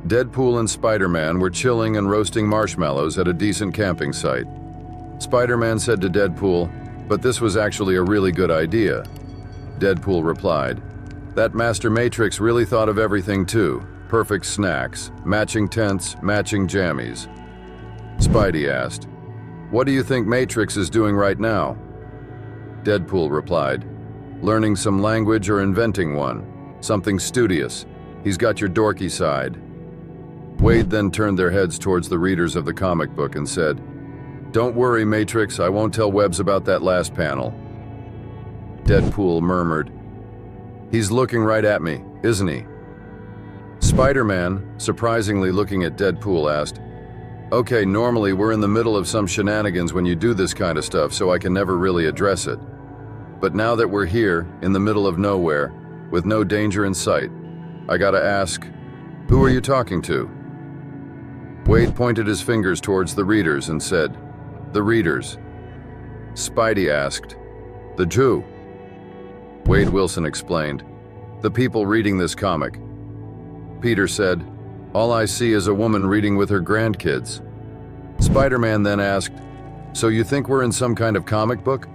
Deadpool and Spider-Man were chilling and roasting marshmallows at a decent camping site. Spider-Man said to Deadpool, "But this was actually a really good idea." Deadpool replied, "That Master Matrix really thought of everything too. Perfect snacks, matching tents, matching jammies." Spidey asked, "What do you think Matrix is doing right now?" Deadpool replied, "Learning some language or inventing one. Something studious. He's got your dorky side." Wade then turned their heads towards the readers of the comic book and said, "Don't worry, Matrix, I won't tell Webbs about that last panel." Deadpool murmured, "He's looking right at me, isn't he?" Spider-Man, surprisingly looking at Deadpool, asked, "Okay, normally we're in the middle of some shenanigans when you do this kind of stuff, so I can never really address it. But now that we're here, in the middle of nowhere, with no danger in sight, I gotta ask, who are you talking to?" Wade pointed his fingers towards the readers and said, "The readers." Spidey asked, "The Jew?" Wade Wilson explained, "The people reading this comic." Peter said, "All I see is a woman reading with her grandkids." Spider-Man then asked, "So you think we're in some kind of comic book?"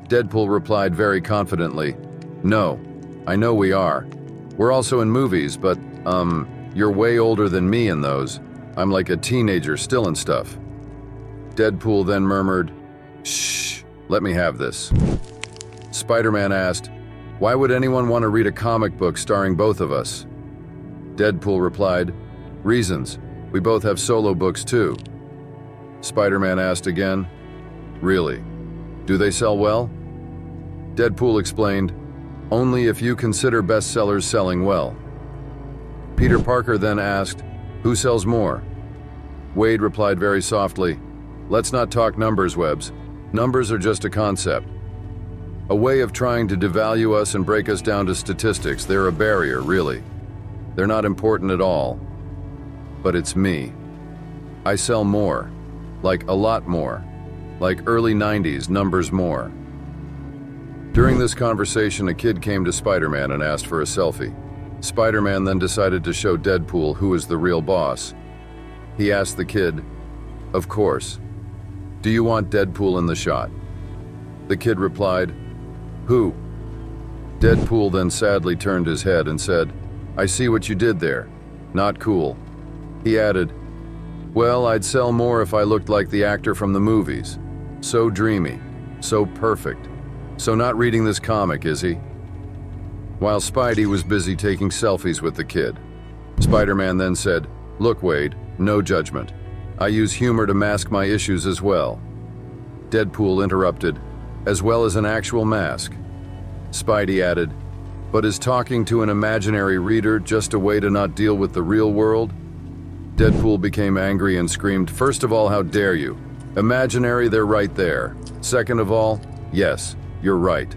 Deadpool replied very confidently, "No, I know we are. We're also in movies, but, you're way older than me in those. I'm like a teenager still and stuff." Deadpool then murmured, "Shh, let me have this." Spider-Man asked, "Why would anyone want to read a comic book starring both of us?" Deadpool replied, "Reasons. We both have solo books too." Spider-Man asked again, "Really? Do they sell well?" Deadpool explained, "Only if you consider bestsellers selling well." Peter Parker then asked, "Who sells more?" Wade replied very softly, "Let's not talk numbers, Webbs. Numbers are just a concept. A way of trying to devalue us and break us down to statistics. They're a barrier, really. They're not important at all. But it's me. I sell more. Like a lot more. Like early 90s numbers more." During this conversation, a kid came to Spider-Man and asked for a selfie. Spider-Man then decided to show Deadpool who is the real boss. He asked the kid, "Of course. Do you want Deadpool in the shot?" The kid replied, "Who?" Deadpool then sadly turned his head and said, "I see what you did there. Not cool." He added, "Well, I'd sell more if I looked like the actor from the movies. So dreamy, so perfect. So not reading this comic, is he?" While Spidey was busy taking selfies with the kid, Spider-Man then said, "Look, Wade, no judgment. I use humor to mask my issues as well." Deadpool interrupted, "As well as an actual mask." Spidey added, "But is talking to an imaginary reader just a way to not deal with the real world?" Deadpool became angry and screamed, "First of all, how dare you? Imaginary, they're right there. Second of all, yes, you're right,"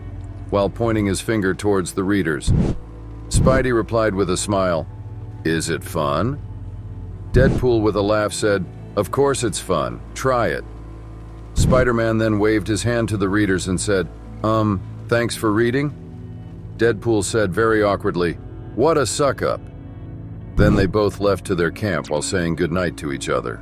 while pointing his finger towards the readers. Spidey replied with a smile, "Is it fun?" Deadpool with a laugh said, "Of course it's fun. Try it." Spider-Man then waved his hand to the readers and said, Thanks for reading?" Deadpool said very awkwardly, "What a suck-up." Then they both left to their camp while saying goodnight to each other.